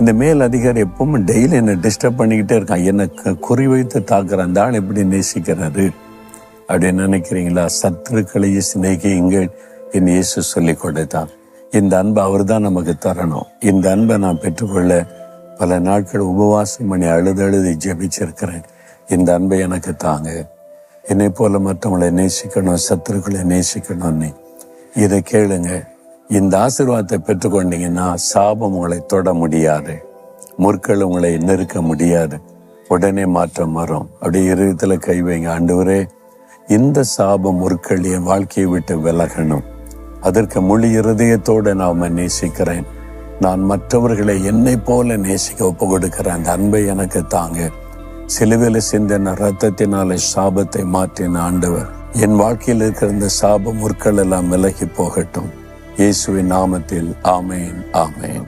இந்த மேல் அதிகாரி எப்பவும் டெய்லி என்னை டிஸ்டர்ப் பண்ணிக்கிட்டே இருக்கான், என்னை குறிவைத்து தாக்குறான், அந்த ஆள் எப்படி நேசிக்கிறாரு அப்படின்னு நினைக்கிறீங்களா? சத்துருக்களையே சிநேகியுங்கள் என் இயேசு சொல்லி கொடுத்தார். இந்த அன்பை அவர் தான் நமக்கு தரணும். இந்த அன்பை நான் பெற்றுக்கொள்ள பல நாட்கள் உபவாசம் பண்ணி அழுது ஜெபிச்சிருக்கிறேன். இந்த அன்பை எனக்கு தாங்க. என்னை போல மற்றவங்களை நேசிக்கணும், சத்துருக்களை நேசிக்கணும்னு. இதை கேளுங்க. இந்த ஆசீர்வாதத்தை பெற்றுக்கொண்டீங்கன்னா சாபம் உங்களை தொட முடியாது, முற்கள் உங்களை நெருக்க முடியாது, உடனே மாற்றம் வரும். அப்படியே இருதயத்துல கை வைங்க. ஆண்டவரே, இந்த சாபம் முற்கள் என் வாழ்க்கையை விட்டு விலகணும். அதற்கு முழு இருதயத்தோடு நான் நேசிக்கிறேன். நான் மற்றவர்களை என்னை போல நேசிக்க ஒப்பு கொடுக்கிறேன். அந்த அன்பை எனக்கு தாங்க. சிலுவையில சிந்தின ரத்தத்தினால சாபத்தை மாற்றின ஆண்டவர், என் வாழ்க்கையில் இருக்கிற இந்த சாப முற்கள் எல்லாம் விலகி போகட்டும். இயேசுவின் நாமத்தில் ஆமேன், ஆமேன்.